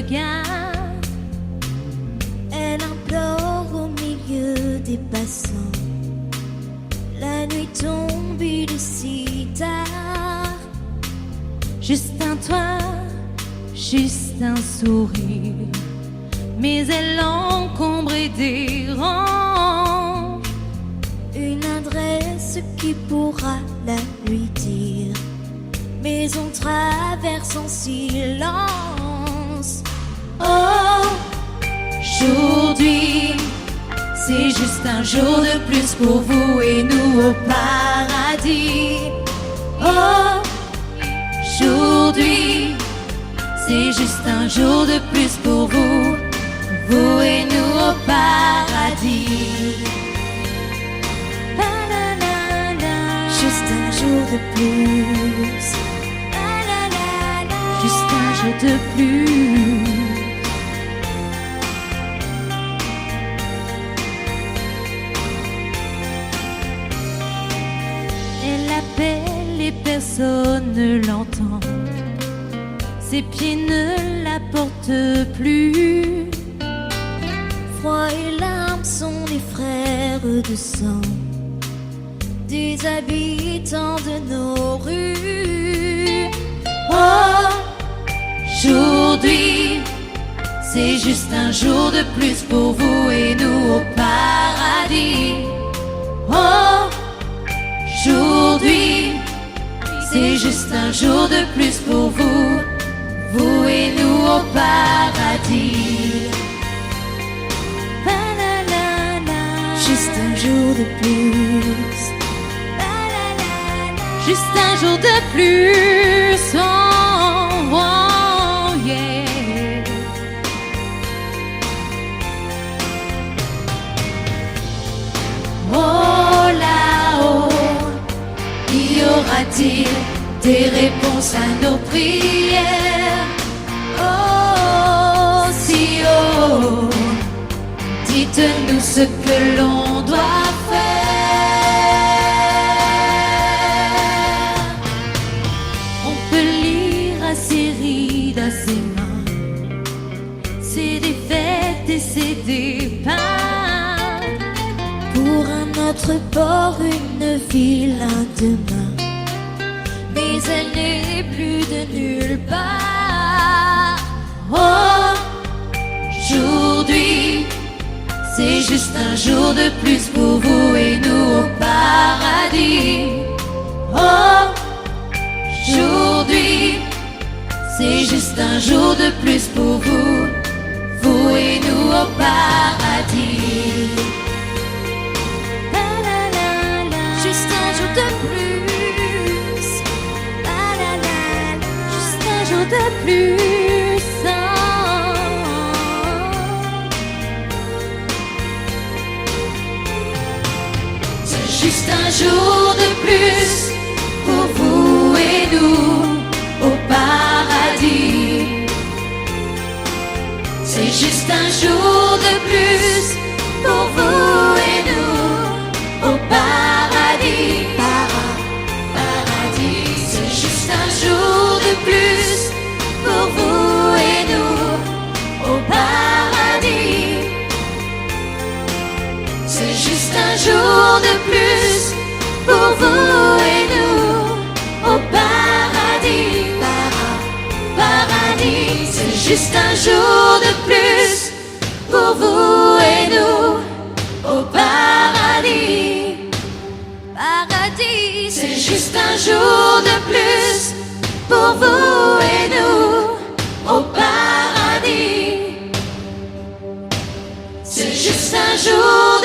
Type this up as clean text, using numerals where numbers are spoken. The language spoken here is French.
regarde. Elle implore au milieu des passants. La nuit tombe, il est si tard. Juste un toit, juste un sourire, mais elle encombre et dérange. Une adresse qui pourra la lui dire, mais on traverse en silence. Oh, aujourd'hui, c'est juste un jour de plus pour vous et nous au paradis. Oh, aujourd'hui, c'est juste un jour de plus pour vous, vous et nous au paradis. La, la, la, la. Juste un jour de plus. La, la, la, la. Juste un jour de plus. Elle appelle et personne ne l'entend. Ses pieds ne la portent plus. Froid et larmes sont des frères de sang, des habitants de nos rues. Oh, aujourd'hui, c'est juste un jour de plus pour vous et nous au paradis. Oh, aujourd'hui, c'est juste un jour de plus pour vous, vous et nous au paradis. La, la, la, la. Juste un jour de plus. La, la, la, la. Juste un jour de plus. Oh, oh, yeah. Oh, là-haut, y aura-t-il des réponses à nos prières? Oh, si haut, dites-nous ce que l'on doit faire. On peut lire à ses rides, à ses mains, ses défaites et ses départs. Pour un autre port, une ville, un demain, mais elle n'est plus de nulle part. Oh, aujourd'hui, c'est juste un jour de plus pour vous et nous au paradis. Oh, aujourd'hui, c'est juste un jour de plus pour vous, vous et nous au paradis. La, la, la, la. Juste un jour de plus. La, la, la, la. Juste un jour de plus. Oh. C'est juste un jour de plus pour vous et nous au paradis. C'est juste un jour de plus pour vous et nous au paradis. Paradis. C'est juste un jour de plus pour vous et nous au paradis. C'est juste un jour de plus pour vous et nous au paradis. Paradis. C'est juste un jour de plus pour vous et nous au paradis. Paradis. C'est juste un jour de plus pour vous et nous au paradis. C'est juste un jour